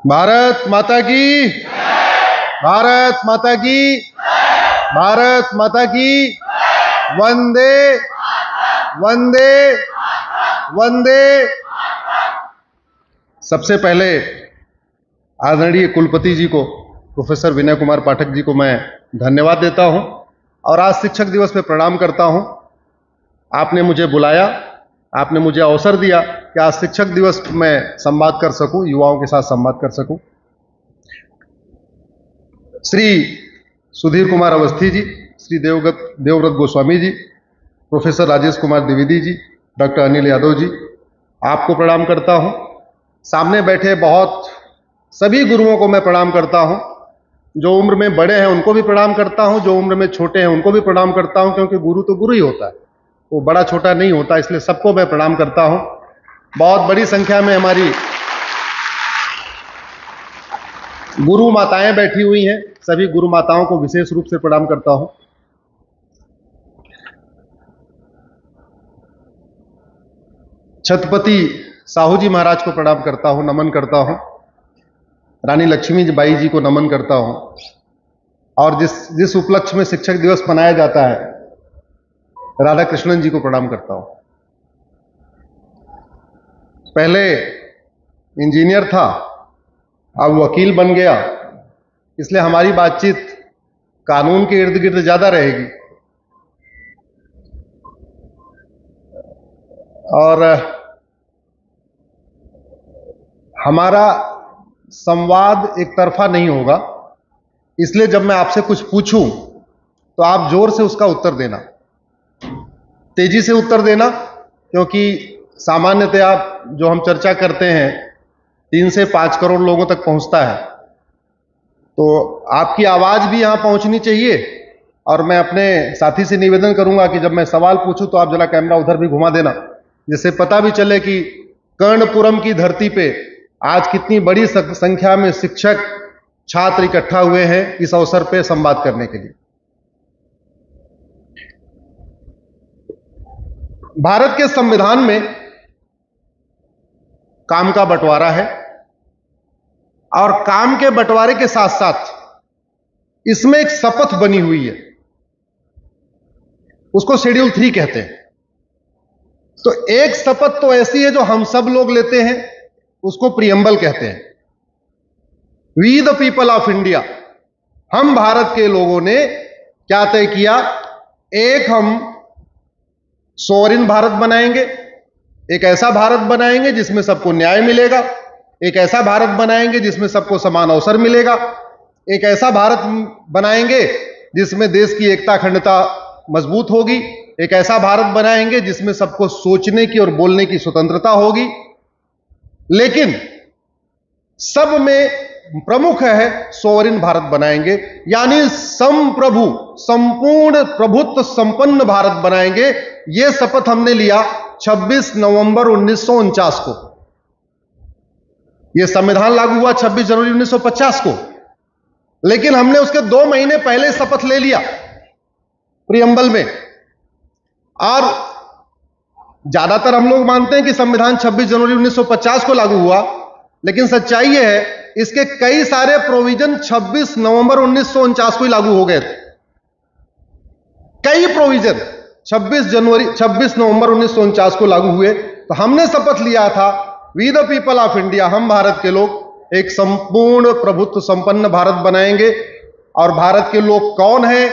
भारत माता की, भारत माता की, भारत माता की। वंदे वंदे वंदे। सबसे पहले आदरणीय कुलपति जी को, प्रोफेसर विनय कुमार पाठक जी को मैं धन्यवाद देता हूं और आज शिक्षक दिवस पे प्रणाम करता हूं। आपने मुझे बुलाया, आपने मुझे अवसर दिया कि आज शिक्षक दिवस में संवाद कर सकूं, युवाओं के साथ संवाद कर सकूं। श्री सुधीर कुमार अवस्थी जी, श्री देवव्रत गोस्वामी जी, प्रोफेसर राजेश कुमार द्विवेदी जी, डॉक्टर अनिल यादव जी, आपको प्रणाम करता हूं। सामने बैठे बहुत सभी गुरुओं को मैं प्रणाम करता हूं। जो उम्र में बड़े हैं उनको भी प्रणाम करता हूं, जो उम्र में छोटे हैं उनको भी प्रणाम करता हूं, क्योंकि गुरु तो गुरु ही होता है, वो बड़ा छोटा नहीं होता, इसलिए सबको मैं प्रणाम करता हूं। बहुत बड़ी संख्या में हमारी गुरु माताएं बैठी हुई हैं, सभी गुरु माताओं को विशेष रूप से प्रणाम करता हूं। छत्रपति साहू जी महाराज को प्रणाम करता हूं, नमन करता हूं। रानी लक्ष्मीबाई जी को नमन करता हूं। और जिस उपलक्ष्य में शिक्षक दिवस मनाया जाता है, राधा कृष्णन जी को प्रणाम करता हूं। पहले इंजीनियर था, अब वकील बन गया, इसलिए हमारी बातचीत कानून के इर्द गिर्द ज्यादा रहेगी। और हमारा संवाद एक तरफा नहीं होगा, इसलिए जब मैं आपसे कुछ पूछूं तो आप जोर से उसका उत्तर देना, तेजी से उत्तर देना, क्योंकि सामान्यतः जो हम चर्चा करते हैं 3 से 5 करोड़ लोगों तक पहुंचता है, तो आपकी आवाज भी यहां पहुंचनी चाहिए। और मैं अपने साथी से निवेदन करूंगा कि जब मैं सवाल पूछूं तो आप जरा कैमरा उधर भी घुमा देना, जिससे पता भी चले कि कर्णपुरम की धरती पे आज कितनी बड़ी संख्या में शिक्षक छात्र इकट्ठा हुए हैं इस अवसर पे संवाद करने के लिए। भारत के संविधान में काम का बंटवारा है, और काम के बंटवारे के साथ साथ इसमें एक शपथ बनी हुई है, उसको शेड्यूल 3 कहते हैं। तो एक शपथ तो ऐसी है जो हम सब लोग लेते हैं, उसको प्रियम्बल कहते हैं। We the people of India, हम भारत के लोगों ने क्या तय किया? एक, हम सोवरिन भारत बनाएंगे, एक ऐसा भारत बनाएंगे जिसमें सबको न्याय मिलेगा, एक ऐसा भारत बनाएंगे जिसमें सबको समान अवसर मिलेगा, एक ऐसा भारत बनाएंगे जिसमें देश की एकता अखंडता मजबूत होगी, एक ऐसा भारत बनाएंगे जिसमें सबको सोचने की और बोलने की स्वतंत्रता होगी। लेकिन सब में प्रमुख है सोवरिन भारत बनाएंगे, यानी संप्रभु, संपूर्ण प्रभुत्व संपन्न भारत बनाएंगे। यह शपथ हमने लिया 26 नवंबर 1949 को। यह संविधान लागू हुआ 26 जनवरी 1950 को, लेकिन हमने उसके 2 महीने पहले शपथ ले लिया प्रियम्बल में। और ज्यादातर हम लोग मानते हैं कि संविधान 26 जनवरी 1950 को लागू हुआ, लेकिन सच्चाई यह है इसके कई सारे प्रोविजन 26 नवंबर 1949 को ही लागू हो गए थे। कई प्रोविजन 26 नवंबर 1949 को लागू हुए। तो हमने शपथ लिया था, we the people of India, हम भारत के लोग एक संपूर्ण प्रभुत्व संपन्न भारत बनाएंगे। और भारत के लोग कौन है?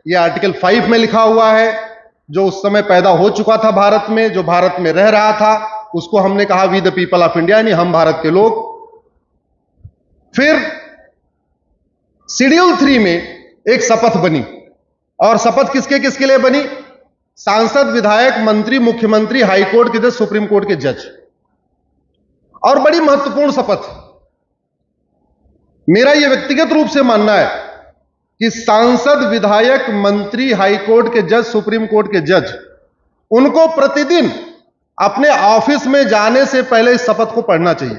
यह आर्टिकल 5 में लिखा हुआ है। जो उस समय पैदा हो चुका था भारत में, जो भारत में रह रहा था, उसको हमने कहा we the people of India, यानी हम भारत के लोग। फिर शेड्यूल 3 में एक शपथ बनी, और शपथ किसके किसके लिए बनी? सांसद, विधायक, मंत्री, मुख्यमंत्री, हाई कोर्ट के जज, सुप्रीम कोर्ट के जज। और बड़ी महत्वपूर्ण शपथ। मेरा यह व्यक्तिगत रूप से मानना है कि सांसद, विधायक, मंत्री, हाई कोर्ट के जज, सुप्रीम कोर्ट के जज, उनको प्रतिदिन अपने ऑफिस में जाने से पहले इस शपथ को पढ़ना चाहिए।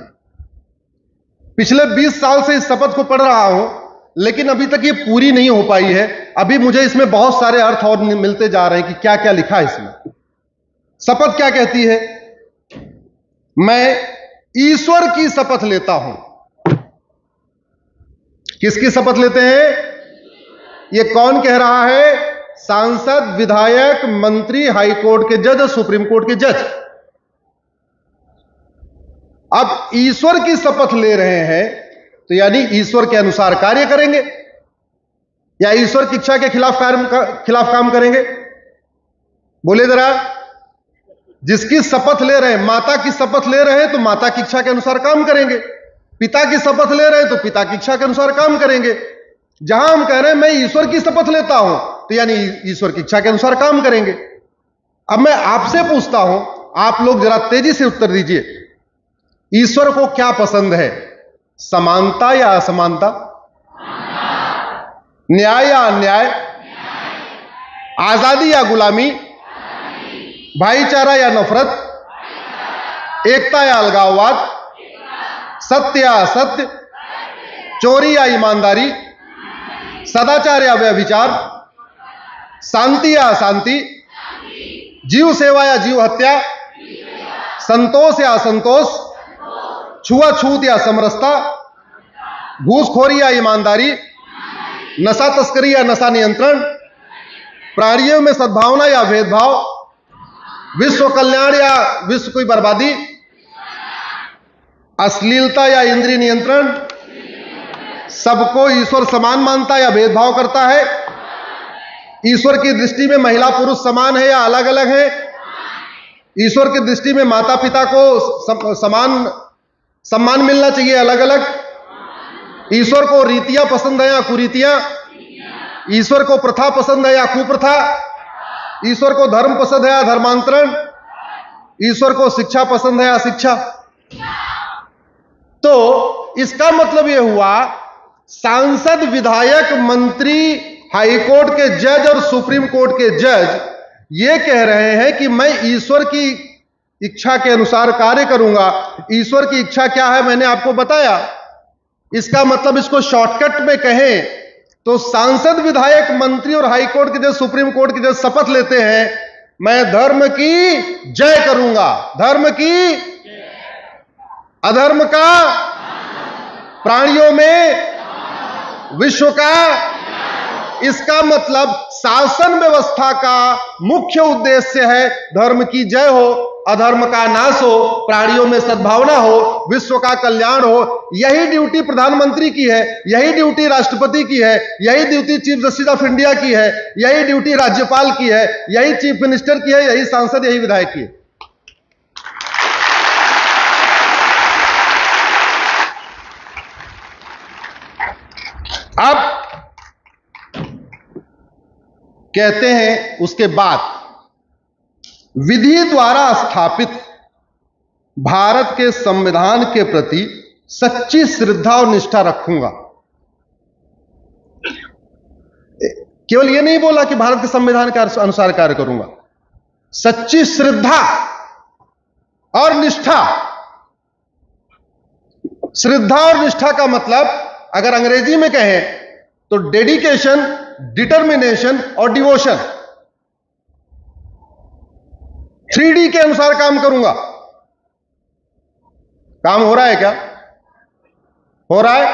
पिछले 20 साल से इस शपथ को पढ़ रहा हूं, लेकिन अभी तक ये पूरी नहीं हो पाई है। अभी मुझे इसमें बहुत सारे अर्थ और मिलते जा रहे हैं कि क्या क्या लिखा है इसमें। शपथ क्या कहती है? मैं ईश्वर की शपथ लेता हूं किसकी शपथ लेते हैं? ये कौन कह रहा है? सांसद, विधायक, मंत्री, हाई कोर्ट के जज और सुप्रीम कोर्ट के जज। अब ईश्वर की शपथ ले रहे हैं तो यानी ईश्वर के अनुसार कार्य करेंगे या ईश्वर की इच्छा के खिलाफ काम करेंगे? बोले जरा। जिसकी शपथ ले रहे हैं, माता की शपथ ले रहे हैं तो माता की इच्छा के अनुसार काम करेंगे, पिता की शपथ ले रहे हैं तो पिता की इच्छा के अनुसार काम करेंगे। जहां हम कह रहे हैं मैं ईश्वर की शपथ लेता हूं तो यानी ईश्वर की इच्छा के अनुसार काम करेंगे। अब मैं आपसे पूछता हूं, आप लोग जरा तेजी से उत्तर दीजिए, ईश्वर को क्या पसंद है? समानता या असमानता? न्याय या अन्याय? आजादी या गुलामी? भाईचारा या नफरत? एकता या अलगाववाद? सत्य या असत्य? चोरी या ईमानदारी? सदाचार या व्यभिचार? शांति या अशांति? जीव सेवा या जीव हत्या? संतोष या असंतोष? छुआछूत या समरसता? घूसखोरी या ईमानदारी? नशा तस्करी या नशा नियंत्रण? प्राणियों में सद्भावना या भेदभाव? विश्व कल्याण या विश्व की बर्बादी? अश्लीलता या इंद्रिय नियंत्रण? सबको ईश्वर समान मानता या भेदभाव करता है? ईश्वर की दृष्टि में महिला पुरुष समान है या अलग अलग है? ईश्वर की दृष्टि में माता पिता को समान सम्मान मिलना चाहिए, अलग अलग? ईश्वर को रीतियां पसंद है या कुरीतियां? ईश्वर को प्रथा पसंद है या कुप्रथा? ईश्वर को धर्म पसंद है या धर्मांतरण? ईश्वर को शिक्षा पसंद है या शिक्षा? तो इसका मतलब यह हुआ, सांसद, विधायक, मंत्री, हाई कोर्ट के जज और सुप्रीम कोर्ट के जज ये कह रहे हैं कि मैं ईश्वर की इच्छा के अनुसार कार्य करूंगा। ईश्वर की इच्छा क्या है मैंने आपको बताया। इसका मतलब इसको शॉर्टकट में कहें तो सांसद, विधायक, मंत्री और हाई कोर्ट के जज, सुप्रीम कोर्ट के जज शपथ लेते हैं मैं धर्म की जय करूंगा, धर्म की, अधर्म का, प्राणियों में, विश्व का। इसका मतलब शासन व्यवस्था का मुख्य उद्देश्य है धर्म की जय हो, अधर्म का नाश हो, प्राणियों में सद्भावना हो, विश्व का कल्याण हो। यही ड्यूटी प्रधानमंत्री की है, यही ड्यूटी राष्ट्रपति की है, यही duty chief justice of India की है, यही ड्यूटी राज्यपाल की है, यही चीफ मिनिस्टर की है, यही सांसद, यही विधायक की है। अब कहते हैं उसके बाद विधि द्वारा स्थापित भारत के संविधान के प्रति सच्ची श्रद्धा और निष्ठा रखूंगा। केवल यह नहीं बोला कि भारत के संविधान के अनुसार कार्य करूंगा, सच्ची श्रद्धा और निष्ठा। श्रद्धा और निष्ठा का मतलब अगर अंग्रेजी में कहें तो डेडिकेशन, डिटर्मिनेशन और डिवोशन। 3D के अनुसार काम करूंगा। काम हो रहा है क्या? हो रहा है।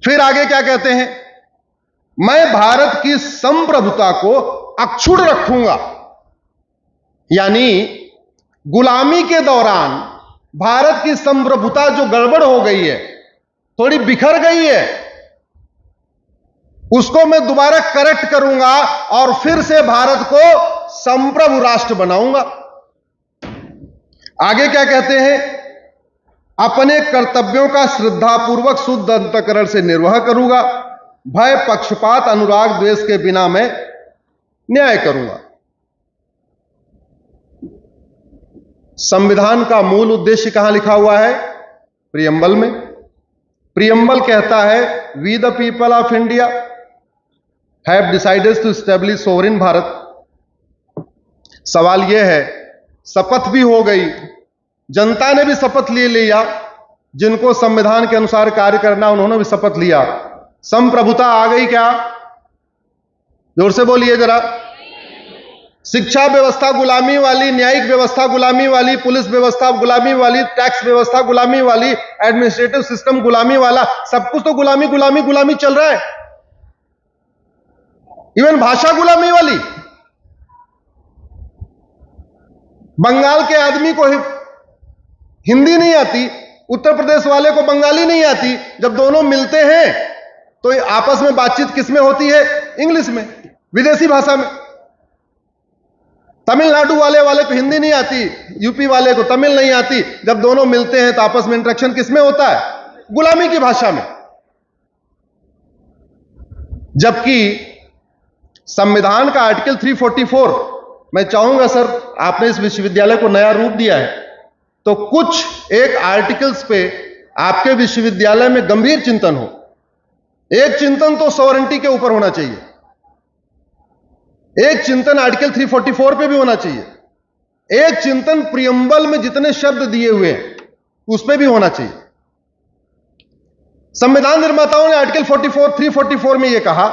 फिर आगे क्या कहते हैं? मैं भारत की संप्रभुता को अक्षुण्ण रखूंगा, यानी गुलामी के दौरान भारत की संप्रभुता जो गड़बड़ हो गई है, थोड़ी बिखर गई है, उसको मैं दोबारा करेक्ट करूंगा और फिर से भारत को संप्रभु राष्ट्र बनाऊंगा। आगे क्या कहते हैं? अपने कर्तव्यों का श्रद्धापूर्वक शुद्ध अंतःकरण से निर्वाह करूंगा, भय, पक्षपात, अनुराग, द्वेष के बिना मैं न्याय करूंगा। संविधान का मूल उद्देश्य कहां लिखा हुआ है? प्रियम्बल में। प्रियम्बल कहता है we the people of India have decided to establish sovereign Bharat. सवाल यह है, शपथ भी हो गई, जनता ने भी शपथ ले लिया, जिनको संविधान के अनुसार कार्य करना उन्होंने भी शपथ लिया, संप्रभुता आ गई क्या? जोर से बोलिए जरा। शिक्षा व्यवस्था गुलामी वाली, न्यायिक व्यवस्था गुलामी वाली, पुलिस व्यवस्था गुलामी वाली, टैक्स व्यवस्था गुलामी वाली, एडमिनिस्ट्रेटिव सिस्टम गुलामी वाला, सब कुछ तो गुलामी गुलामी गुलामी चल रहा है। इवन भाषा गुलामी वाली। बंगाल के आदमी को हिंदी नहीं आती, उत्तर प्रदेश वाले को बंगाली नहीं आती, जब दोनों मिलते हैं तो आपस में बातचीत किस में होती है? इंग्लिश में, विदेशी भाषा में। तमिलनाडु वाले को हिंदी नहीं आती, यूपी वाले को तमिल नहीं आती, जब दोनों मिलते हैं तो आपस में इंटरेक्शन किस में होता है? गुलामी की भाषा में। जबकि संविधान का आर्टिकल 344, मैं चाहूंगा सर, आपने इस विश्वविद्यालय को नया रूप दिया है, तो कुछ एक आर्टिकल्स पे आपके विश्वविद्यालय में गंभीर चिंतन हो। एक चिंतन तो सॉवरेंटी के ऊपर होना चाहिए, एक चिंतन आर्टिकल 344 पे भी होना चाहिए, एक चिंतन प्रियम्बल में जितने शब्द दिए हुए हैं उस पे भी होना चाहिए। संविधान निर्माताओं ने आर्टिकल 344 में यह कहा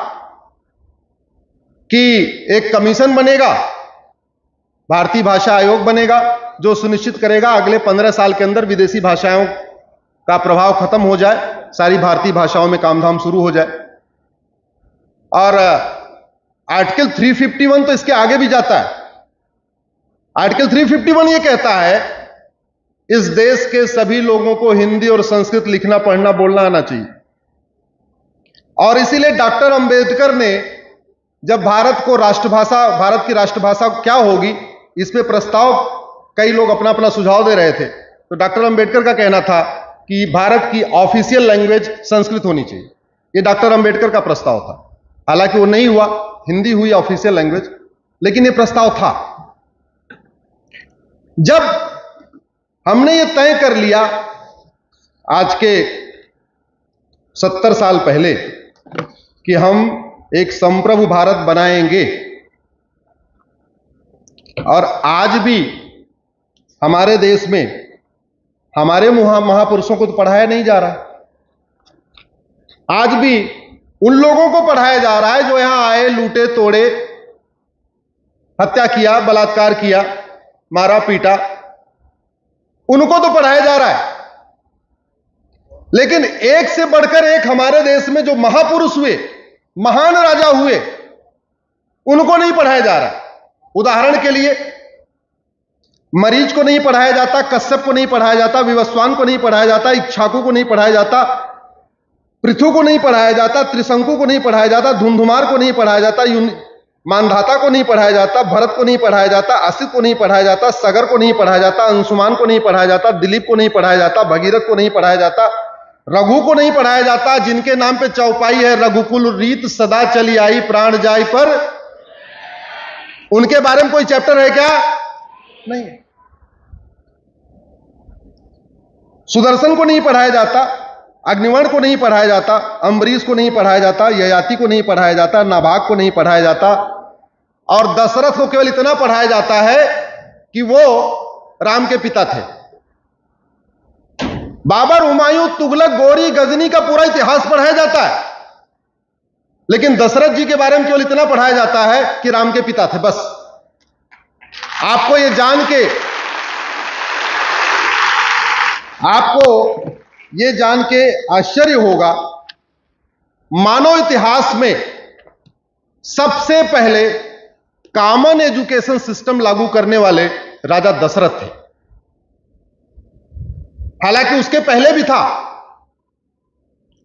कि एक कमीशन बनेगा, भारतीय भाषा आयोग बनेगा, जो सुनिश्चित करेगा अगले 15 साल के अंदर विदेशी भाषाओं का प्रभाव खत्म हो जाए, सारी भारतीय भाषाओं में कामधाम शुरू हो जाए। और आर्टिकल 351 तो इसके आगे भी जाता है। आर्टिकल 351 यह कहता है इस देश के सभी लोगों को हिंदी और संस्कृत लिखना पढ़ना बोलना आना चाहिए। और इसीलिए डॉक्टर अंबेडकर ने जब भारत की राष्ट्रभाषा क्या होगी, इस पे प्रस्ताव कई लोग अपना अपना सुझाव दे रहे थे, तो डॉक्टर अंबेडकर का कहना था कि भारत की ऑफिशियल लैंग्वेज संस्कृत होनी चाहिए। यह डॉक्टर अंबेडकर का प्रस्ताव था। हालांकि वो नहीं हुआ, हिंदी हुई ऑफिशियल लैंग्वेज, लेकिन यह प्रस्ताव था। जब हमने ये तय कर लिया आज के 70 साल पहले कि हम एक संप्रभु भारत बनाएंगे, और आज भी हमारे देश में हमारे महापुरुषों को तो पढ़ाया नहीं जा रहा। आज भी उन लोगों को पढ़ाया जा रहा है जो यहां आए, लूटे तोड़े, हत्या किया, बलात्कार किया, मारा पीटा, उनको तो पढ़ाया जा रहा है। लेकिन एक से बढ़कर एक हमारे देश में जो महापुरुष हुए, महान राजा हुए, उनको नहीं पढ़ाया जा रहा। उदाहरण के लिए मरीच को नहीं पढ़ाया जाता, कश्यप को नहीं पढ़ाया जाता, विवस्वान को नहीं पढ़ाया जाता, इक्ष्वाकु को नहीं पढ़ाया जाता, पृथु को नहीं पढ़ाया जाता, त्रिशंकु को नहीं पढ़ाया जाता, धुंधुमार को नहीं पढ़ाया जाता, मानधाता को नहीं पढ़ाया जाता, भरत को नहीं पढ़ाया जाता, असित को नहीं पढ़ाया जाता, सगर को नहीं पढ़ाया जाता, अंशुमान को नहीं पढ़ाया जाता, दिलीप को नहीं पढ़ाया जाता, भगीरथ को नहीं पढ़ाया जाता, रघु को नहीं पढ़ाया जाता, जिनके नाम पे चौपाई है, रघुकुल रीत सदा चली आई प्राण जाय पर। उनके बारे में कोई चैप्टर है क्या? नहीं। सुदर्शन को नहीं पढ़ाया जाता, अग्निवर्ण को नहीं पढ़ाया जाता, अम्बरीश को नहीं पढ़ाया जाता, ययाति को नहीं पढ़ाया जाता, नाभाग को नहीं पढ़ाया जाता, और दशरथ को केवल इतना पढ़ाया जाता है कि वो राम के पिता थे। बाबर, हुमायूं, तुगलक, गौरी, गजनी का पूरा इतिहास पढ़ाया जाता है, लेकिन दशरथ जी के बारे में केवल इतना पढ़ाया जाता है कि राम के पिता थे, बस। आपको ये जान के आश्चर्य होगा, मानव इतिहास में सबसे पहले कॉमन एजुकेशन सिस्टम लागू करने वाले राजा दशरथ थे। हालांकि उसके पहले भी था।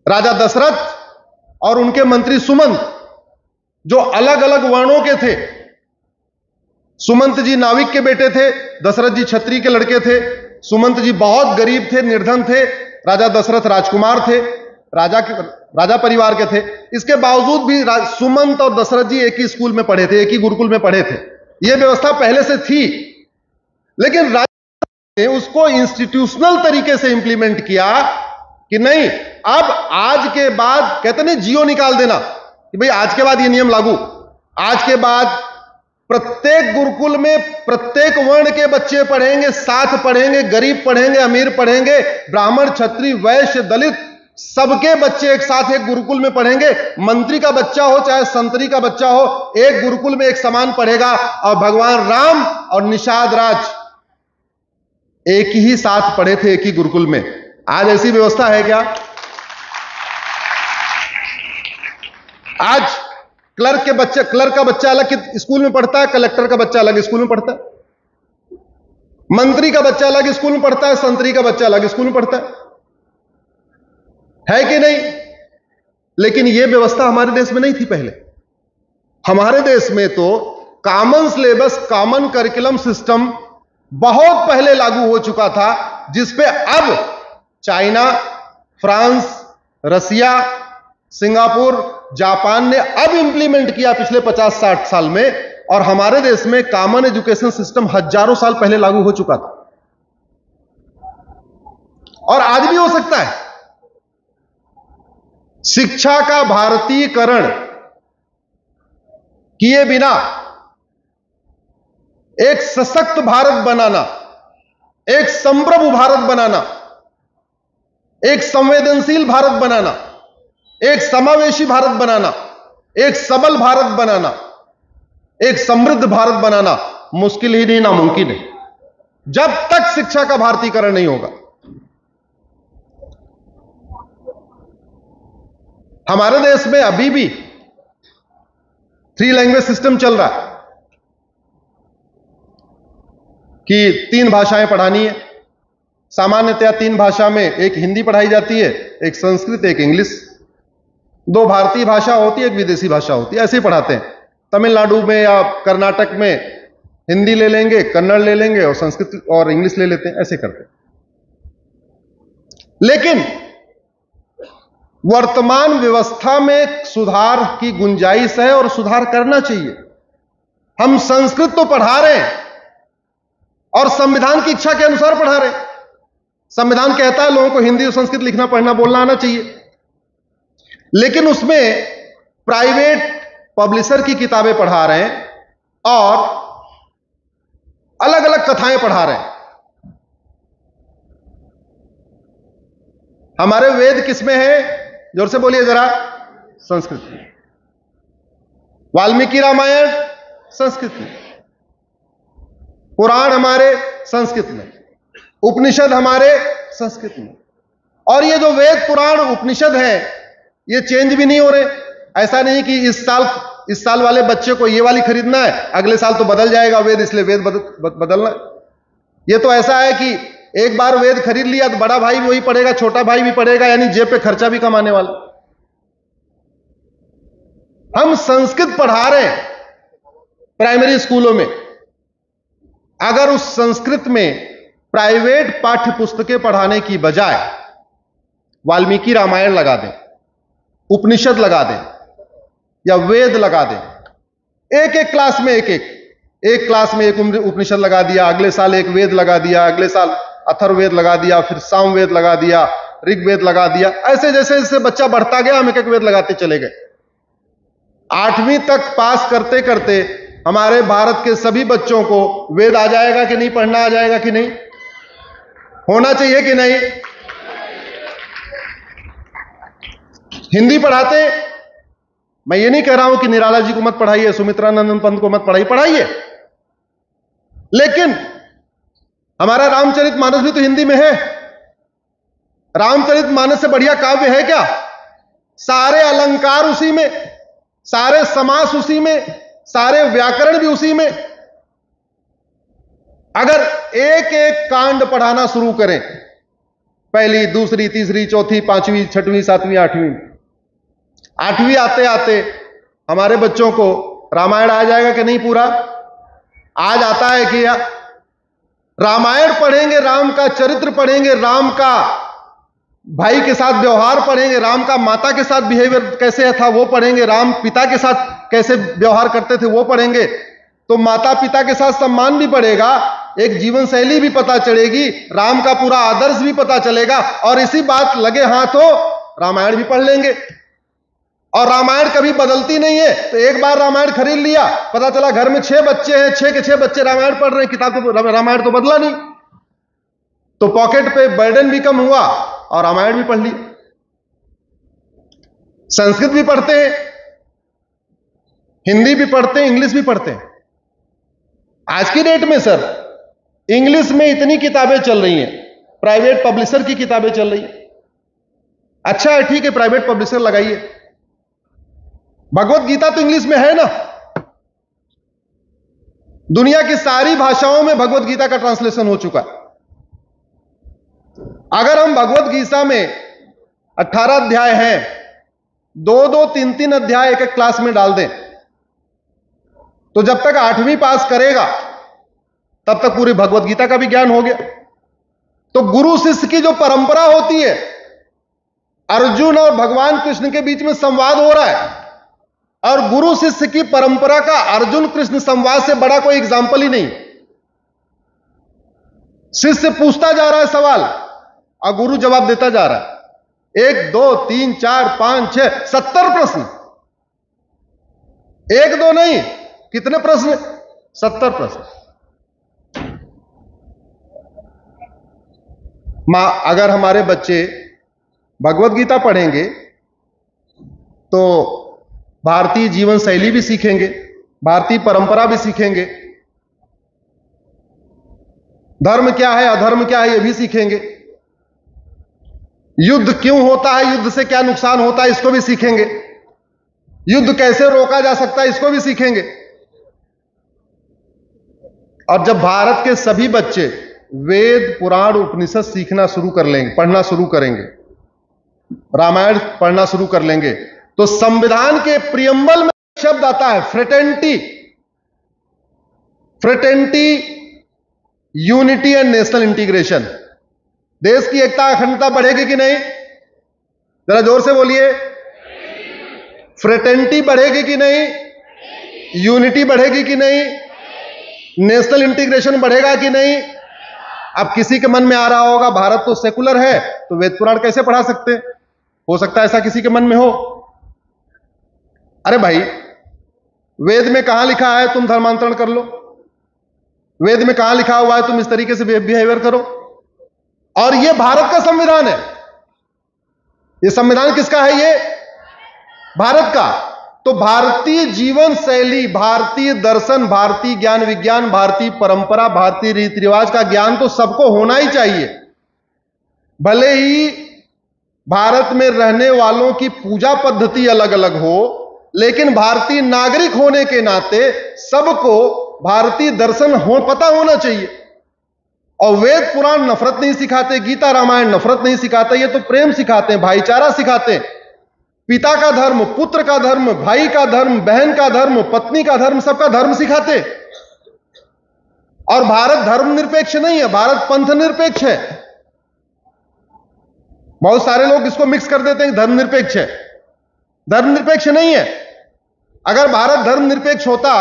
राजा दशरथ और उनके मंत्री सुमंत, जो अलग अलग वर्णों के थे। सुमंत जी नाविक के बेटे थे, दशरथ जी क्षत्रिय के लड़के थे। सुमंत जी बहुत गरीब थे, निर्धन थे। राजा दशरथ राजकुमार थे, राजा परिवार के थे। इसके बावजूद भी सुमंत और दशरथ जी एक ही स्कूल में पढ़े थे, एक ही गुरुकुल में पढ़े थे। यह व्यवस्था पहले से थी, लेकिन राजा ने उसको इंस्टीट्यूशनल तरीके से इंप्लीमेंट किया कि नहीं, अब आज के बाद, कहते नहीं जियो निकाल देना कि भाई आज के बाद ये नियम लागू। आज के बाद प्रत्येक गुरुकुल में प्रत्येक वर्ण के बच्चे पढ़ेंगे, साथ पढ़ेंगे, गरीब पढ़ेंगे, अमीर पढ़ेंगे, ब्राह्मण, क्षत्रिय, वैश्य, दलित, सबके बच्चे एक साथ एक गुरुकुल में पढ़ेंगे, मंत्री का बच्चा हो चाहे संतरी का बच्चा हो, एक गुरुकुल में एक समान पढ़ेगा, और भगवान राम और निषाद राज एक ही साथ पढ़े थे एक ही गुरुकुल में। आज ऐसी व्यवस्था है क्या? आज क्लर्क का बच्चा अलग स्कूल में पढ़ता है, कलेक्टर का बच्चा अलग स्कूल में पढ़ता है, मंत्री का बच्चा अलग स्कूल में पढ़ता है, संतरी का बच्चा अलग स्कूल में पढ़ता है कि नहीं? लेकिन यह व्यवस्था हमारे देश में नहीं थी पहले। हमारे देश में तो common syllabus, common curriculum system बहुत पहले लागू हो चुका था, जिसपे अब चाइना, फ्रांस, रसिया, सिंगापुर, जापान ने अब इंप्लीमेंट किया पिछले 50-60 साल में, और हमारे देश में कॉमन एजुकेशन सिस्टम हजारों साल पहले लागू हो चुका था, और आज भी हो सकता है। शिक्षा का भारतीयकरण किए बिना एक सशक्त भारत बनाना, एक संप्रभु भारत बनाना, एक संवेदनशील भारत बनाना, एक समावेशी भारत बनाना, एक सबल भारत बनाना, एक समृद्ध भारत बनाना मुश्किल ही नहीं, नामुमकिन है, जब तक शिक्षा का भारतीयकरण नहीं होगा। हमारे देश में अभी भी 3 लैंग्वेज सिस्टम चल रहा है कि 3 भाषाएं पढ़ानी है। सामान्यतया 3 भाषा में एक हिंदी पढ़ाई जाती है, एक संस्कृत, एक इंग्लिश। 2 भारतीय भाषा होती है, एक विदेशी भाषा होती है, ऐसे ही पढ़ाते हैं। तमिलनाडु में या कर्नाटक में हिंदी ले लेंगे, कन्नड़ ले लेंगे, और संस्कृत और इंग्लिश ले लेते हैं, ऐसे करते हैं। लेकिन वर्तमान व्यवस्था में सुधार की गुंजाइश है और सुधार करना चाहिए। हम संस्कृत तो पढ़ा रहे हैं और संविधान की इच्छा के अनुसार पढ़ा रहे हैं। संविधान कहता है लोगों को हिंदी और संस्कृत लिखना, पढ़ना, बोलना आना चाहिए, लेकिन उसमें प्राइवेट पब्लिशर की किताबें पढ़ा रहे हैं और अलग अलग कथाएं पढ़ा रहे हैं। हमारे वेद किसमें है? जोर से बोलिए जरा। संस्कृत में। वाल्मीकि रामायण संस्कृत में, पुराण हमारे संस्कृत में, उपनिषद हमारे संस्कृत में। और ये जो वेद, पुराण, उपनिषद है, ये चेंज भी नहीं हो रहे। ऐसा नहीं कि इस साल वाले बच्चे को ये वाली खरीदना है, अगले साल तो बदल जाएगा वेद, इसलिए वेद बदलना। ये तो ऐसा है कि एक बार वेद खरीद लिया तो बड़ा भाई भी वही पढ़ेगा, छोटा भाई भी पढ़ेगा, यानी जेब पे खर्चा भी कमाने वाला। हम संस्कृत पढ़ा रहे हैं प्राइमरी स्कूलों में। अगर उस संस्कृत में प्राइवेट पाठ्य पुस्तकें पढ़ाने की बजाय वाल्मीकि रामायण लगा दें, उपनिषद लगा दें या वेद लगा दें, एक क्लास में एक क्लास में एक उपनिषद लगा दिया, अगले साल एक वेद लगा दिया, अगले साल अथर्ववेद लगा दिया, फिर सामवेद लगा दिया, ऋग्वेद लगा दिया, ऐसे जैसे जैसे बच्चा बढ़ता गया हम एक वेद लगाते चले गए। 8वीं तक पास करते करते हमारे भारत के सभी बच्चों को वेद आ जाएगा कि नहीं, पढ़ना आ जाएगा कि नहीं, होना चाहिए कि नहीं? हिंदी पढ़ाते, मैं ये नहीं कह रहा हूं कि निराला जी को मत पढ़ाइए, सुमित्रानंद पंत को मत पढ़ाइए, लेकिन हमारा रामचरितमानस भी तो हिंदी में है। रामचरितमानस से बढ़िया काव्य है क्या? सारे अलंकार उसी में, सारे समास उसी में, सारे व्याकरण भी उसी में। अगर एक एक कांड पढ़ाना शुरू करें, पहली, दूसरी, तीसरी, चौथी, 5वीं, 6वीं, 7वीं, 8वीं, 8वीं आते आते हमारे बच्चों को रामायण आ जाएगा कि नहीं? पूरा आज आता है कि रामायण पढ़ेंगे, राम का चरित्र पढ़ेंगे, राम का भाई के साथ व्यवहार पढ़ेंगे, राम का माता के साथ बिहेवियर कैसे था वो पढ़ेंगे, राम पिता के साथ कैसे व्यवहार करते थे वो पढ़ेंगे, तो माता पिता के साथ सम्मान भी बढ़ेगा, एक जीवन शैली भी पता चलेगी, राम का पूरा आदर्श भी पता चलेगा, और इसी बात लगे हाथों रामायण भी पढ़ लेंगे। और रामायण कभी बदलती नहीं है, तो एक बार रामायण खरीद लिया, पता चला घर में 6 बच्चे हैं, 6 के 6 बच्चे रामायण पढ़ रहे हैं, किताब तो रामायण तो बदला नहीं, तो पॉकेट पे बर्डन भी कम हुआ और रामायण भी पढ़ ली। संस्कृत भी पढ़ते हैं, हिंदी भी पढ़ते हैं, इंग्लिश भी पढ़ते हैं। आज की डेट में सर इंग्लिश में इतनी किताबें चल रही हैं, प्राइवेट पब्लिशर की किताबें चल रही हैं। अच्छा है, ठीक है, प्राइवेट पब्लिशर लगाइए। भगवत गीता तो इंग्लिश में है ना। दुनिया की सारी भाषाओं में भगवत गीता का ट्रांसलेशन हो चुका है। अगर हम भगवत गीता में 18 अध्याय हैं, 2-2, 3-3 अध्याय एक एक क्लास में डाल दें, तो जब तक 8वीं पास करेगा तब तक पूरी भगवत गीता का भी ज्ञान हो गया। तो गुरु शिष्य की जो परंपरा होती है, अर्जुन और भगवान कृष्ण के बीच में संवाद हो रहा है, और गुरु शिष्य की परंपरा का अर्जुन कृष्ण संवाद से बड़ा कोई एग्जाम्पल ही नहीं। शिष्य पूछता जा रहा है सवाल और गुरु जवाब देता जा रहा है। 1 2 3 4 5 6 70 प्रश्न, 1-2 नहीं, कितने प्रश्न? 70 प्रश्न। अगर हमारे बच्चे भगवत गीता पढ़ेंगे तो भारतीय जीवन शैली भी सीखेंगे, भारतीय परंपरा भी सीखेंगे, धर्म क्या है अधर्म क्या है यह भी सीखेंगे, युद्ध क्यों होता है, युद्ध से क्या नुकसान होता है इसको भी सीखेंगे, युद्ध कैसे रोका जा सकता है इसको भी सीखेंगे। और जब भारत के सभी बच्चे वेद पुराण उपनिषद सीखना शुरू कर लेंगे, पढ़ना शुरू करेंगे, रामायण पढ़ना शुरू कर लेंगे, तो संविधान के प्रियम्बल में शब्द आता है fraternity, fraternity, unity and national integration. देश की एकता अखंडता बढ़ेगी कि नहीं? जरा जोर से बोलिए। फ्रेटर्निटी बढ़ेगी कि नहीं? यूनिटी बढ़ेगी कि नहीं? नेशनल इंटीग्रेशन बढ़ेगा कि नहीं? अब किसी के मन में आ रहा होगा भारत तो सेकुलर है, तो वेद पुराण कैसे पढ़ा सकते? हो सकता है ऐसा किसी के मन में हो। अरे भाई, वेद में कहां लिखा है तुम धर्मांतरण कर लो? वेद में कहां लिखा हुआ है तुम इस तरीके से बिहेवियर करो? और यह भारत का संविधान है। यह संविधान किसका है? ये भारत का। तो भारतीय जीवन शैली, भारतीय दर्शन, भारतीय ज्ञान विज्ञान, भारतीय परंपरा, भारतीय रीति रिवाज का ज्ञान तो सबको होना ही चाहिए। भले ही भारत में रहने वालों की पूजा पद्धति अलग अलग हो, लेकिन भारतीय नागरिक होने के नाते सबको भारतीय दर्शन पता होना चाहिए। और वेद पुराण नफरत नहीं सिखाते, गीता रामायण नफरत नहीं सिखाते, ये तो प्रेम सिखाते हैं, भाईचारा सिखाते हैं। पिता का धर्म, पुत्र का धर्म, भाई का धर्म, बहन का धर्म, पत्नी का धर्म, सबका धर्म सिखाते। और भारत धर्म निरपेक्ष नहीं है, भारत पंथ निरपेक्ष है। बहुत सारे लोग इसको मिक्स कर देते हैं, धर्म निरपेक्ष है। धर्म निरपेक्ष नहीं है। अगर भारत धर्म निरपेक्ष होता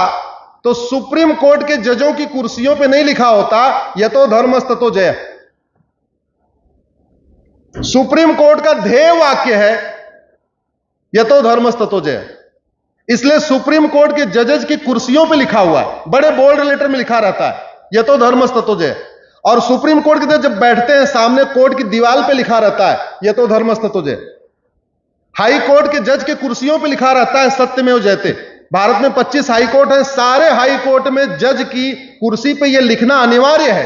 तो सुप्रीम कोर्ट के जजों की कुर्सियों पे नहीं लिखा होता यतो धर्मस्ततो जय। सुप्रीम कोर्ट का ध्येय वाक्य है यतो धर्मस्ततो जय। इसलिए सुप्रीम कोर्ट के जजेस की कुर्सियों पे लिखा हुआ है, बड़े बोल्ड लेटर में लिखा रहता है यतो धर्मस्ततो जय। और सुप्रीम कोर्ट के जज जब बैठते हैं सामने, कोर्ट की दीवार पे लिखा रहता है यतो धर्मस्ततो जय। हाई कोर्ट के जज के कुर्सियों पे लिखा रहता है सत्यमेव जयते। भारत में 25 हाई कोर्ट है, सारे हाई कोर्ट में जज की कुर्सी पे यह लिखना अनिवार्य है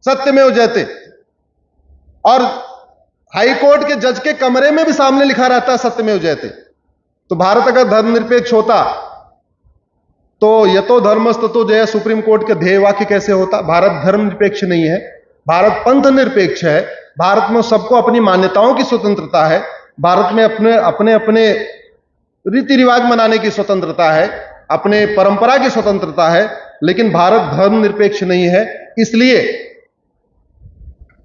सत्यमेव जयते। और हाई कोर्ट के जज के कमरे में भी सामने लिखा रहता है सत्यमेव जयते। तो भारत अगर धर्मनिरपेक्ष होता तो यतो धर्मस्ततो जय सुप्रीम कोर्ट के ध्येय वाक्य कैसे होता? भारत धर्मनिरपेक्ष नहीं है, भारत पंथ निरपेक्ष है। भारत में सबको अपनी मान्यताओं की स्वतंत्रता है, भारत में अपने अपने रीति रिवाज मनाने की स्वतंत्रता है, अपने परंपरा की स्वतंत्रता है, लेकिन भारत धर्मनिरपेक्ष नहीं है। इसलिए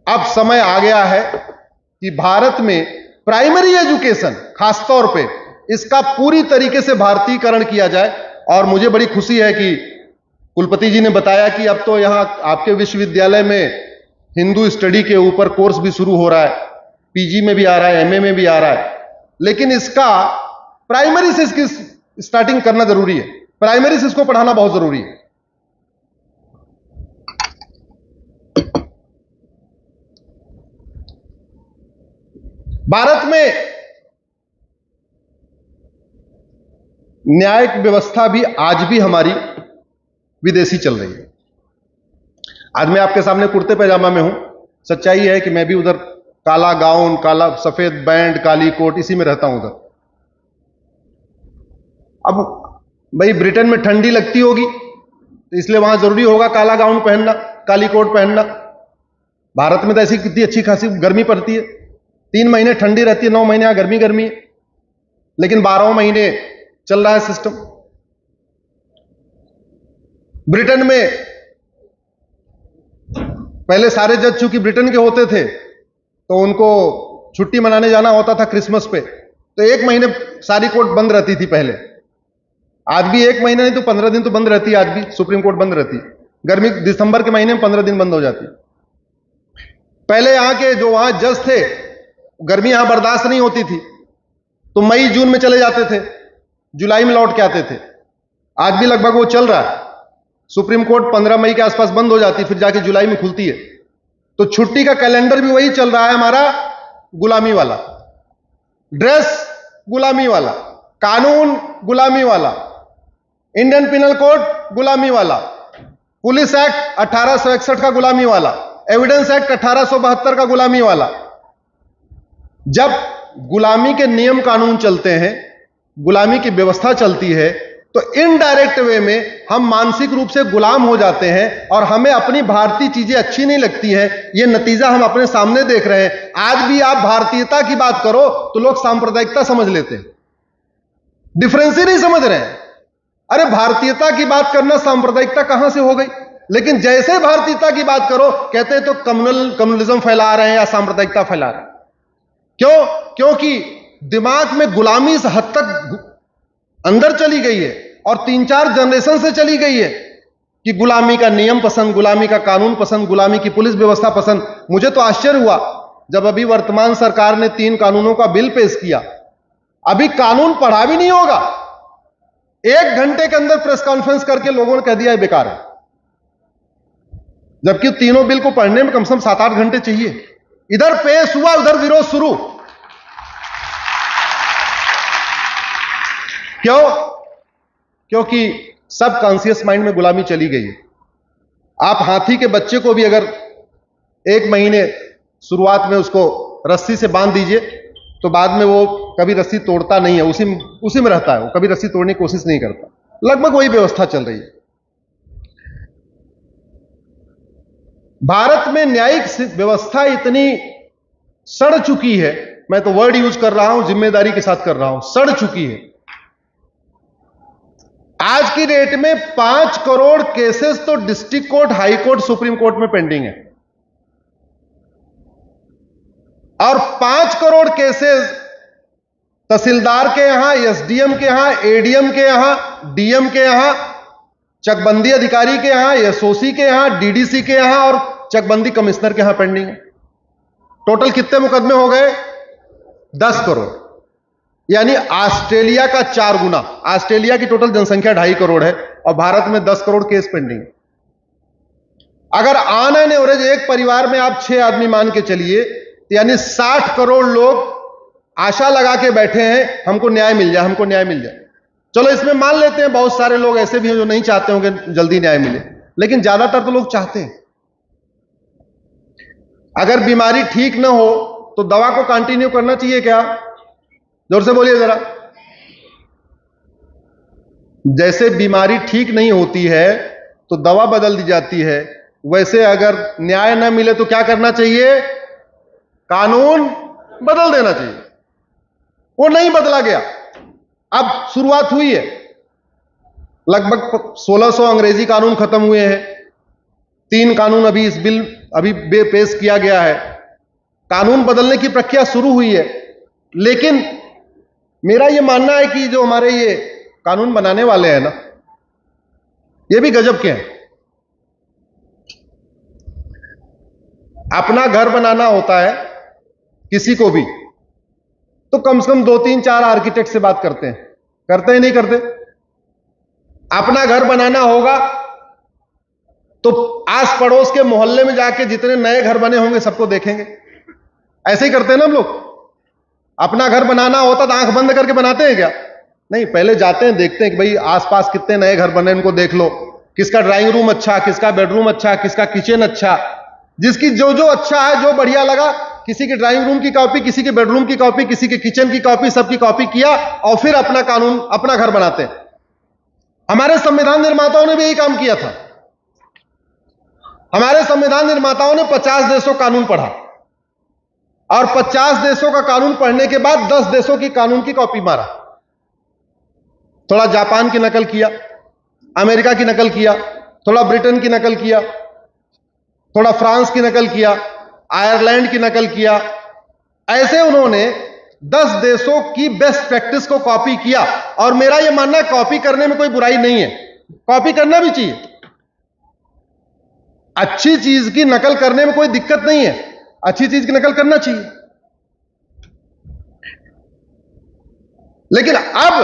अब समय आ गया है कि भारत में प्राइमरी एजुकेशन खासतौर पे इसका पूरी तरीके से भारतीयकरण किया जाए। और मुझे बड़ी खुशी है कि कुलपति जी ने बताया कि अब तो यहां आपके विश्वविद्यालय में हिंदू स्टडी के ऊपर कोर्स भी शुरू हो रहा है, पीजी में भी आ रहा है, एमए में भी आ रहा है। लेकिन इसका प्राइमरी से इसकी स्टार्टिंग करना जरूरी है, प्राइमरी से इसको पढ़ाना बहुत जरूरी है। भारत में न्यायिक व्यवस्था भी आज भी हमारी विदेशी चल रही है। आज मैं आपके सामने कुर्ते पैजामा में हूं, सच्चाई है कि मैं भी उधर काला गाउन, काला सफेद बैंड, काली कोट, इसी में रहता हूं उधर। अब भाई ब्रिटेन में ठंडी लगती होगी तो इसलिए वहां जरूरी होगा काला गाउन पहनना, काली कोट पहनना। भारत में तो ऐसी कितनी अच्छी खासी गर्मी पड़ती है, 3 महीने ठंडी रहती है, 9 महीने यहां गर्मी गर्मी है, लेकिन 12 महीने चल रहा है सिस्टम। ब्रिटेन में पहले सारे जज चूंकि ब्रिटेन के होते थे तो उनको छुट्टी मनाने जाना होता था क्रिसमस पे, तो 1 महीने सारी कोर्ट बंद रहती थी पहले। आज भी 1 महीना नहीं तो 15 दिन तो बंद रहती है, आज भी सुप्रीम कोर्ट बंद रहती है। गर्मी दिसंबर के महीने में 15 दिन बंद हो जाती है। पहले यहां के जो वहां जज थे, गर्मी यहां बर्दाश्त नहीं होती थी तो मई जून में चले जाते थे, जुलाई में लौट के आते थे। आज भी लगभग वो चल रहा है। सुप्रीम कोर्ट 15 मई के आसपास बंद हो जाती है, फिर जाके जुलाई में खुलती है। तो छुट्टी का कैलेंडर भी वही चल रहा है हमारा, गुलामी वाला, ड्रेस गुलामी वाला, कानून गुलामी वाला, इंडियन पिनल कोड गुलामी वाला, पुलिस एक्ट 1861 का गुलामी वाला, एविडेंस एक्ट 1872 का गुलामी वाला। जब गुलामी के नियम कानून चलते हैं, गुलामी की व्यवस्था चलती है, तो इनडायरेक्ट वे में हम मानसिक रूप से गुलाम हो जाते हैं और हमें अपनी भारतीय चीजें अच्छी नहीं लगती हैं। यह नतीजा हम अपने सामने देख रहे हैं। आज भी आप भारतीयता की बात करो तो लोग सांप्रदायिकता समझ लेते हैं, डिफरेंस ही नहीं समझ रहे हैं। अरे भारतीयता की बात करना सांप्रदायिकता कहां से हो गई? लेकिन जैसे भारतीयता की बात करो कहते हैं तो कम्युनलिज्म फैला रहे हैं या सांप्रदायिकता फैला रहे हैं। क्यों? क्योंकि दिमाग में गुलामी इस हद तक अंदर चली गई है और 3-4 जनरेशन से चली गई है कि गुलामी का नियम पसंद, गुलामी का कानून पसंद, गुलामी की पुलिस व्यवस्था पसंद। मुझे तो आश्चर्य हुआ जब अभी वर्तमान सरकार ने 3 कानूनों का बिल पेश किया। अभी कानून पढ़ा भी नहीं होगा, 1 घंटे के अंदर प्रेस कॉन्फ्रेंस करके लोगों ने कह दिया है बेकार है, जबकि तीनों बिल को पढ़ने में कम से कम 7-8 घंटे चाहिए। इधर पेश हुआ, उधर विरोध शुरू। क्यों? क्योंकि सब कॉन्शियस माइंड में गुलामी चली गई है। आप हाथी के बच्चे को भी अगर 1 महीने शुरुआत में उसको रस्सी से बांध दीजिए तो बाद में वो कभी रस्सी तोड़ता नहीं है, उसी में रहता है, वो कभी रस्सी तोड़ने की कोशिश नहीं करता। लगभग वही व्यवस्था चल रही है। भारत में न्यायिक व्यवस्था इतनी सड़ चुकी है, मैं तो वर्ड यूज कर रहा हूं, जिम्मेदारी के साथ कर रहा हूं, सड़ चुकी है। आज की डेट में 5 करोड़ केसेस तो district court, high court, supreme court में पेंडिंग है और 5 करोड़ केसेस तहसीलदार के यहां, एसडीएम के यहां, एडीएम के यहां, डीएम के यहां, चकबंदी अधिकारी के यहां, एसओसी के यहां, डीडीसी के यहां और चकबंदी कमिश्नर के यहां पेंडिंग है। टोटल कितने मुकदमे हो गए? 10 करोड़, यानी ऑस्ट्रेलिया का 4 गुना। ऑस्ट्रेलिया की टोटल जनसंख्या 2.5 करोड़ है और भारत में 10 करोड़ केस पेंडिंग। अगर ऑन एन एवरेज एक परिवार में आप 6 आदमी मान के चलिए, यानी 60 करोड़ लोग आशा लगा के बैठे हैं हमको न्याय मिल जाए, हमको न्याय मिल जाए। चलो इसमें मान लेते हैं बहुत सारे लोग ऐसे भी हैं जो नहीं चाहते होंगे जल्दी न्याय मिले, लेकिन ज्यादातर तो लोग चाहते हैं। अगर बीमारी ठीक ना हो तो दवा को कंटिन्यू करना चाहिए क्या? जोर से बोलिए जरा। जैसे बीमारी ठीक नहीं होती है तो दवा बदल दी जाती है, वैसे अगर न्याय न मिले तो क्या करना चाहिए? कानून बदल देना चाहिए। वो नहीं बदला गया। अब शुरुआत हुई है, लगभग 1600 अंग्रेजी कानून खत्म हुए हैं, 3 कानून अभी इस बिल अभी पेश किया गया है। कानून बदलने की प्रक्रिया शुरू हुई है, लेकिन मेरा यह मानना है कि जो हमारे ये कानून बनाने वाले हैं ना, ये भी गजब के हैं। अपना घर बनाना होता है किसी को भी तो कम से कम 2-3-4 आर्किटेक्ट से बात करते हैं, करते ही नहीं करते? अपना घर बनाना होगा तो आस पड़ोस के मोहल्ले में जाके जितने नए घर बने होंगे सबको देखेंगे। ऐसे ही करते हैं ना हम लोग। अपना घर बनाना होता तो आंख बंद करके बनाते हैं क्या? नहीं, पहले जाते हैं, देखते हैं कि भाई आसपास कितने नए घर बने, इनको देख लो, किसका ड्राइंग रूम अच्छा, किसका बेडरूम अच्छा, किसका किचन अच्छा, जिसकी जो जो अच्छा है, जो बढ़िया लगा, किसी की ड्राइंग रूम की कॉपी, किसी के बेडरूम की कॉपी, किसी के किचन की कॉपी, सबकी कॉपी किया और फिर अपना कानून, अपना घर बनाते हैं। हमारे संविधान निर्माताओं ने भी यही काम किया था। हमारे संविधान निर्माताओं ने 50 देशों कानून पढ़ा और 50 देशों का कानून पढ़ने के बाद 10 देशों की कानून की कॉपी मारा। थोड़ा जापान की नकल किया, अमेरिका की नकल किया, थोड़ा ब्रिटेन की नकल किया, थोड़ा फ्रांस की नकल किया, आयरलैंड की नकल किया। ऐसे उन्होंने 10 देशों की बेस्ट प्रैक्टिस को कॉपी किया। और मेरा यह मानना है कॉपी करने में कोई बुराई नहीं है, कॉपी करना भी चाहिए। अच्छी चीज की नकल करने में कोई दिक्कत नहीं है, अच्छी चीज की नकल करना चाहिए। लेकिन अब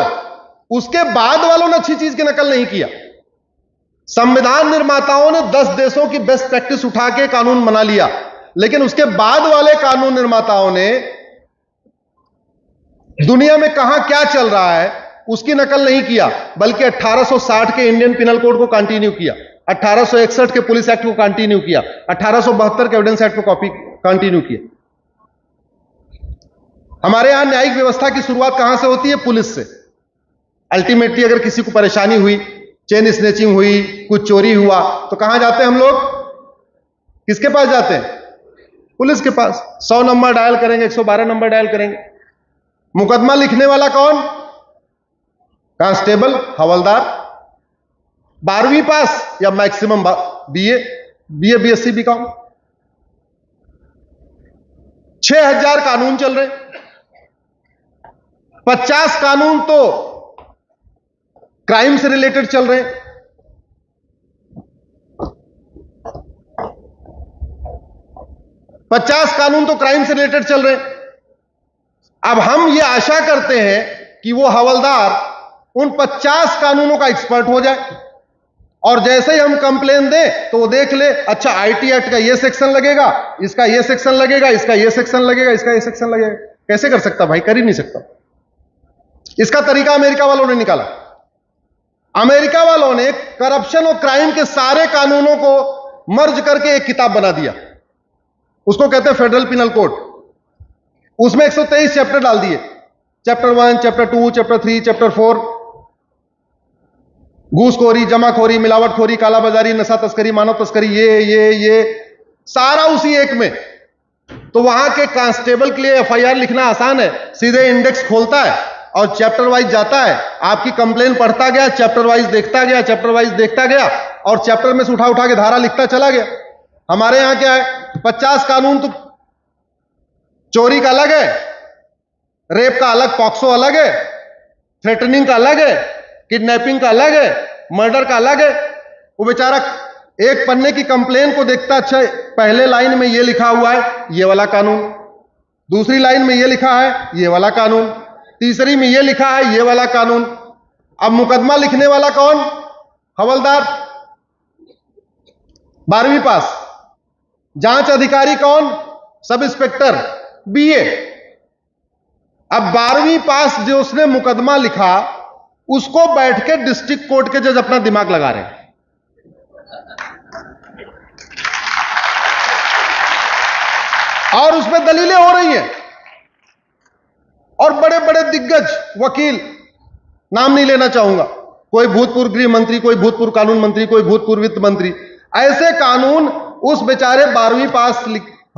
उसके बाद वालों ने अच्छी चीज की नकल नहीं किया। संविधान निर्माताओं ने 10 देशों की बेस्ट प्रैक्टिस उठा के कानून बना लिया, लेकिन उसके बाद वाले कानून निर्माताओं ने दुनिया में कहां क्या चल रहा है उसकी नकल नहीं किया, बल्कि 1860 के इंडियन पिनल कोड को कंटिन्यू किया, 1861 के पुलिस एक्ट को कंटिन्यू किया, 1872 के एविडेंस एक्ट को कॉपी कंटिन्यू किया। हमारे यहां न्यायिक व्यवस्था की शुरुआत कहां से होती है? पुलिस से। अल्टीमेटली अगर किसी को परेशानी हुई, चेन स्नेचिंग हुई, कुछ चोरी हुआ, तो कहां जाते हैं हम लोग? किसके पास जाते हैं? पुलिस के पास। 100 नंबर डायल करेंगे, 112 नंबर डायल करेंगे। मुकदमा लिखने वाला कौन? कांस्टेबल, हवलदार, 12वीं पास या मैक्सिमम बीए, बीएससी, बीकॉम। 6000 कानून चल रहे, 50 कानून तो क्राइम से रिलेटेड चल रहे हैं। पचास कानून तो क्राइम से रिलेटेड चल रहे हैं। अब हम ये आशा करते हैं कि वो हवलदार उन 50 कानूनों का एक्सपर्ट हो जाए और जैसे ही हम कंप्लेन दें तो वो देख ले, अच्छा आईटी एक्ट का ये सेक्शन लगेगा, इसका ये सेक्शन लगेगा, इसका ये सेक्शन लगेगा, इसका ये सेक्शन लगेगा। कैसे कर सकता भाई? कर ही नहीं सकता। इसका तरीका अमेरिका वालों ने निकाला। अमेरिका वालों ने करप्शन और क्राइम के सारे कानूनों को मर्ज करके एक किताब बना दिया, उसको कहते हैं फेडरल पिनल कोड। उसमें 123 चैप्टर डाल दिए, चैप्टर 1, चैप्टर 2, चैप्टर 3, चैप्टर 4। घूसखोरी, जमाखोरी, मिलावटखोरी, कालाबाजारी, नशा तस्करी, मानव तस्करी, ये सारा उसी एक में। तो वहां के कांस्टेबल के लिए एफआईआर लिखना आसान है, सीधे इंडेक्स खोलता है और चैप्टर वाइज जाता है, आपकी कंप्लेन पढ़ता गया, चैप्टर वाइज देखता गया, चैप्टर वाइज देखता गया और चैप्टर में से उठा उठा के धारा लिखता चला गया। हमारे यहां क्या है? 50 कानून तो चोरी का अलग है, रेप का अलग, पॉक्सो अलग है, थ्रेटनिंग का अलग है, किडनैपिंग का अलग है, मर्डर का अलग है। वो बेचारा एक पन्ने की कंप्लेन को देखता, अच्छा पहले लाइन में ये लिखा हुआ है, ये वाला कानून, दूसरी लाइन में ये लिखा है, ये वाला कानून, तीसरी में ये लिखा है, ये वाला कानून। अब मुकदमा लिखने वाला कौन? हवलदार, 12वीं पास। जांच अधिकारी कौन? Sub inspector, BA. अब 12वीं पास जो उसने मुकदमा लिखा, उसको बैठ के डिस्ट्रिक्ट कोर्ट के जज अपना दिमाग लगा रहे हैं। और उसमें दलीलें हो रही हैं और बड़े बड़े दिग्गज वकील, नाम नहीं लेना चाहूंगा, कोई भूतपूर्व गृह मंत्री, कोई भूतपूर्व कानून मंत्री, कोई भूतपूर्व वित्त मंत्री, ऐसे कानून उस बेचारे 12वीं पास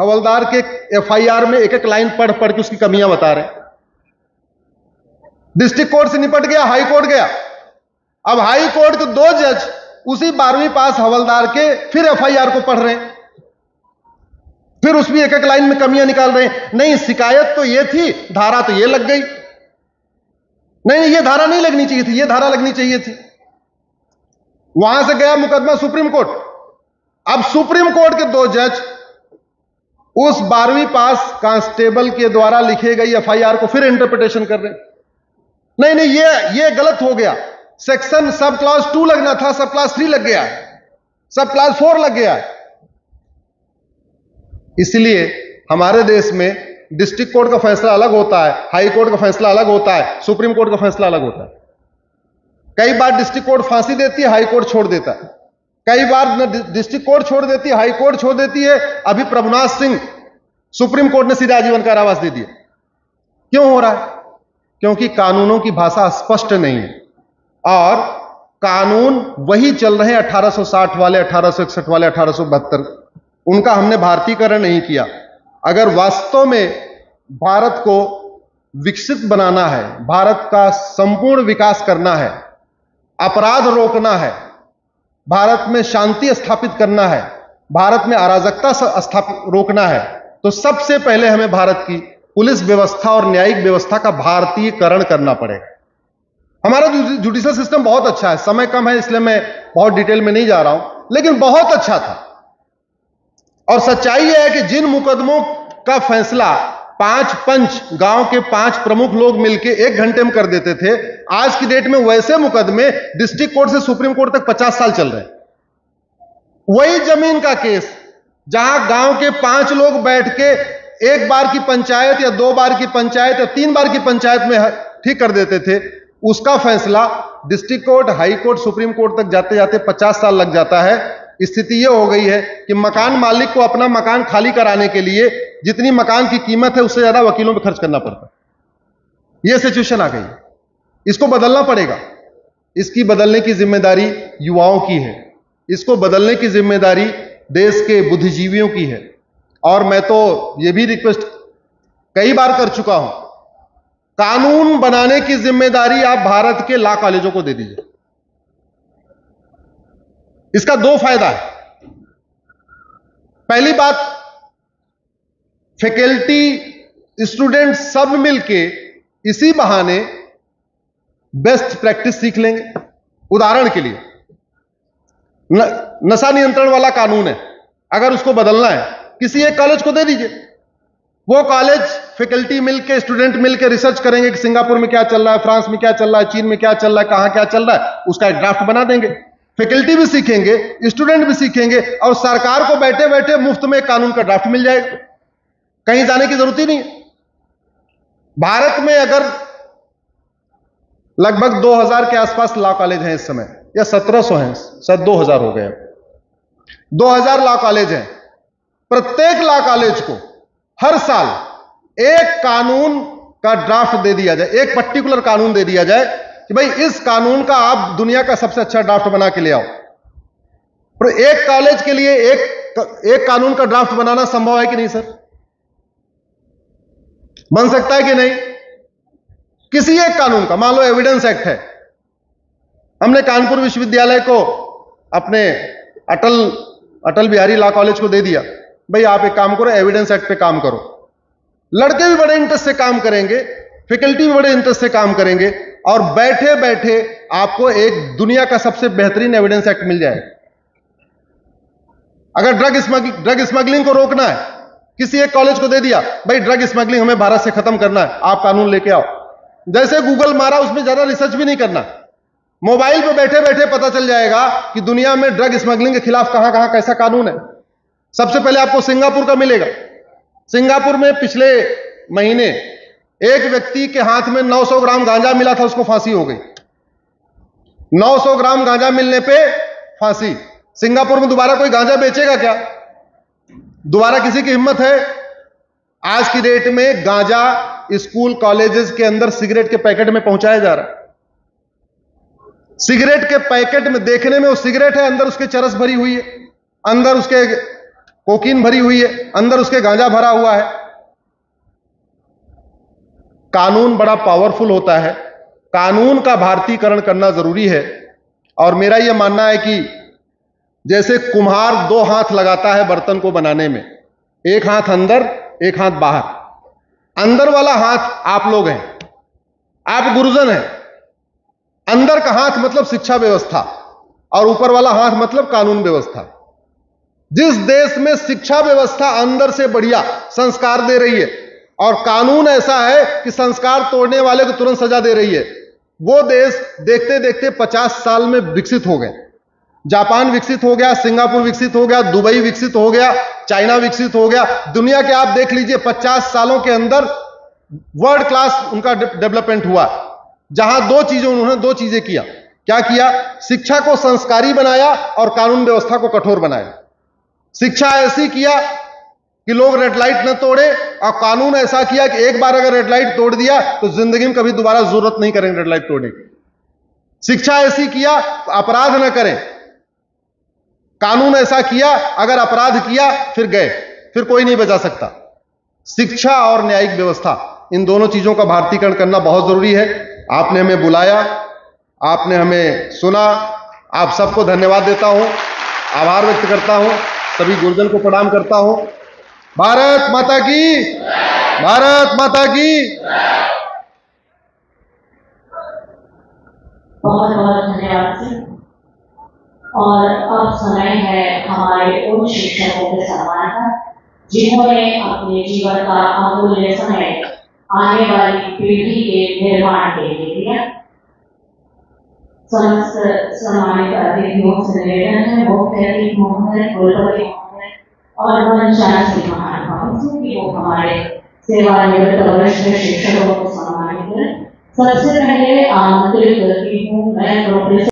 हवलदार के एफआईआर में एक एक लाइन पढ़ पढ़ के उसकी कमियां बता रहे। डिस्ट्रिक्ट कोर्ट से निपट गया, हाई कोर्ट गया। अब हाई कोर्ट के 2 जज उसी 12वीं पास हवलदार के फिर एफआईआर को पढ़ रहे हैं, फिर उसमें एक एक लाइन में कमियां निकाल रहे हैं। नहीं, शिकायत तो ये थी, धारा तो ये लग गई, नहीं ये धारा नहीं लगनी चाहिए थी, ये धारा लगनी चाहिए थी। वहां से गया मुकदमा सुप्रीम कोर्ट। अब सुप्रीम कोर्ट के 2 जज उस 12वीं पास कांस्टेबल के द्वारा लिखे गई एफआईआर को फिर इंटरप्रिटेशन कर रहे हैं। नहीं ये गलत हो गया, सेक्शन सब क्लॉज 2 लगना था, सब क्लॉज 3 लग गया है, सब क्लॉज 4 लग गया है। इसलिए हमारे देश में डिस्ट्रिक्ट कोर्ट का फैसला अलग होता है, हाई कोर्ट का फैसला अलग होता है, सुप्रीम कोर्ट का फैसला अलग होता है। कई बार डिस्ट्रिक्ट कोर्ट फांसी देती है, हाई कोर्ट छोड़ देता है। कई बार डिस्ट्रिक्ट कोर्ट छोड़ देती है, हाई कोर्ट छोड़ देती है। अभी प्रभुनाथ सिंह, सुप्रीम कोर्ट ने सीधे आजीवन कारावास दे दिया। क्यों हो रहा है? क्योंकि कानूनों की भाषा स्पष्ट नहीं है और कानून वही चल रहे हैं 1860 वाले, 1861 वाले, 1872। उनका हमने भारतीयकरण नहीं किया। अगर वास्तव में भारत को विकसित बनाना है, भारत का संपूर्ण विकास करना है, अपराध रोकना है, भारत में शांति स्थापित करना है, भारत में अराजकता रोकना है, तो सबसे पहले हमें भारत की पुलिस व्यवस्था और न्यायिक व्यवस्था का भारतीयकरण करना पड़ेगा। हमारा जुडिशियल सिस्टम बहुत अच्छा है, समय कम है इसलिए मैं बहुत डिटेल में नहीं जा रहा हूं, लेकिन बहुत अच्छा था। और सच्चाई यह है कि जिन मुकदमों का फैसला 5 पंच, गांव के 5 प्रमुख लोग मिलकर 1 घंटे में कर देते थे, आज की डेट में वैसे मुकदमे डिस्ट्रिक्ट कोर्ट से सुप्रीम कोर्ट तक 50 साल चल रहे हैं। वही जमीन का केस जहां गांव के 5 लोग बैठ के 1 बार की पंचायत या 2 बार की पंचायत या 3 बार की पंचायत में ठीक कर देते थे, उसका फैसला district court, high court, supreme court तक जाते जाते 50 साल लग जाता है। स्थिति यह हो गई है कि मकान मालिक को अपना मकान खाली कराने के लिए जितनी मकान की कीमत है उससे ज्यादा वकीलों पर खर्च करना पड़ता है। यह सिचुएशन आ गई। इसको बदलना पड़ेगा। इसकी बदलने की जिम्मेदारी युवाओं की है, इसको बदलने की जिम्मेदारी देश के बुद्धिजीवियों की है। और मैं तो यह भी रिक्वेस्ट कई बार कर चुका हूं, कानून बनाने की जिम्मेदारी आप भारत के लॉ कॉलेजों को दे दीजिए। इसका 2 फायदा है। पहली बात, फैकल्टी, स्टूडेंट सब मिलके इसी बहाने बेस्ट प्रैक्टिस सीख लेंगे। उदाहरण के लिए नशा नियंत्रण वाला कानून है, अगर उसको बदलना है किसी एक कॉलेज को दे दीजिए। वो कॉलेज फैकल्टी मिलके, स्टूडेंट मिलके रिसर्च करेंगे कि सिंगापुर में क्या चल रहा है, फ्रांस में क्या चल रहा है, चीन में क्या चल रहा है, कहां क्या चल रहा है, उसका एक ड्राफ्ट बना देंगे। फैकल्टी भी सीखेंगे, स्टूडेंट भी सीखेंगे और सरकार को बैठे बैठे मुफ्त में कानून का ड्राफ्ट मिल जाएगा। कहीं जाने की जरूरत ही नहीं है। भारत में अगर लगभग 2000 के आसपास लॉ कॉलेज हैं इस समय, या 1700 हैं, शायद 2000 हो गए। 2000 लॉ कॉलेज हैं। प्रत्येक लॉ कॉलेज को हर साल एक कानून का ड्राफ्ट दे दिया जाए, एक पर्टिकुलर कानून दे दिया जाए कि भाई इस कानून का आप दुनिया का सबसे अच्छा ड्राफ्ट बना के ले आओ। पर एक कॉलेज के लिए एक कानून का ड्राफ्ट बनाना संभव है कि नहीं सर? बन सकता है कि नहीं? किसी एक कानून का, मान लो एविडेंस एक्ट है, हमने कानपुर विश्वविद्यालय को अपने अटल बिहारी लॉ कॉलेज को दे दिया, भाई आप एक काम करो, एविडेंस एक्ट पे काम करो। लड़के भी बड़े इंटरेस्ट से काम करेंगे, फैकल्टी भी बड़े इंटरेस्ट से काम करेंगे और बैठे बैठे आपको एक दुनिया का सबसे बेहतरीन एविडेंस एक्ट मिल जाएगा। अगर ड्रग स्मगलिंग को रोकना है, किसी एक कॉलेज को दे दिया, भाई ड्रग स्मगलिंग हमें भारत से खत्म करना है, आप कानून लेके आओ। जैसे गूगल मारा, उसमें ज्यादा रिसर्च भी नहीं करना, मोबाइल पे बैठे बैठे पता चल जाएगा कि दुनिया में ड्रग स्मगलिंग के खिलाफ कहां कहां कैसा कानून है। सबसे पहले आपको सिंगापुर का मिलेगा। सिंगापुर में पिछले महीने एक व्यक्ति के हाथ में 900 ग्राम गांजा मिला था, उसको फांसी हो गई। 900 ग्राम गांजा मिलने पे फांसी। सिंगापुर में दोबारा कोई गांजा बेचेगा क्या? दोबारा किसी की हिम्मत है? आज की डेट में गांजा स्कूल कॉलेजेस के अंदर सिगरेट के पैकेट में पहुंचाया जा रहा है। सिगरेट के पैकेट में, देखने में वो सिगरेट है, अंदर उसके चरस भरी हुई है, अंदर उसके कोकीन भरी हुई है, अंदर उसके गांजा भरा हुआ है। कानून बड़ा पावरफुल होता है, कानून का भारतीयकरण करना जरूरी है। और मेरा यह मानना है कि जैसे कुम्हार 2 हाथ लगाता है बर्तन को बनाने में, एक हाथ अंदर, एक हाथ बाहर। अंदर वाला हाथ आप लोग हैं, आप गुरुजन हैं। अंदर का हाथ मतलब शिक्षा व्यवस्था और ऊपर वाला हाथ मतलब कानून व्यवस्था। जिस देश में शिक्षा व्यवस्था अंदर से बढ़िया संस्कार दे रही है और कानून ऐसा है कि संस्कार तोड़ने वाले को तुरंत सजा दे रही है, वो देश देखते देखते 50 साल में विकसित हो गए। जापान विकसित हो गया, सिंगापुर विकसित हो गया, दुबई विकसित हो गया, चाइना विकसित हो गया। दुनिया के आप देख लीजिए 50 सालों के अंदर वर्ल्ड क्लास उनका डेवलपमेंट हुआ, जहां उन्होंने दो चीजें किया। क्या किया? शिक्षा को संस्कारी बनाया और कानून व्यवस्था को कठोर बनाया। शिक्षा ऐसी किया कि लोग रेड लाइट न तोड़े, और कानून ऐसा किया कि एक बार अगर रेड लाइट तोड़ दिया तो जिंदगी में कभी दोबारा जरूरत नहीं करेंगे रेड लाइट तोड़ने की। शिक्षा ऐसी किया अपराध न करें, कानून ऐसा किया अगर अपराध किया फिर गए, फिर कोई नहीं बचा सकता। शिक्षा और न्यायिक व्यवस्था, इन दोनों चीजों का भारतीकरण करना बहुत जरूरी है। आपने हमें बुलाया, आपने हमें सुना, आप सबको धन्यवाद देता हूं, आभार व्यक्त करता हूं, सभी गुरुजन को प्रणाम करता हूं। भारत माता की, भारत माता की। बहुत बहुत धन्यवाद सर। और अब समय है हमारे उन शिक्षकों के सम्मान का जिन्होंने अपने जीवन का अमूल्य समय आने वाली पीढ़ी के निर्माण के लिए दिया। समस्त सम्मानित अतिथियों से निवेदन है, मुख्य अतिथि महोदय, कुलपति महोदय और मंचासीन महानुभावों से कि वो हमारे सेवानिवृत्त वरिष्ठ शिक्षकों को सम्मानित करें। सबसे पहले आमंत्रित करती हूँ मैं प्रोफेसर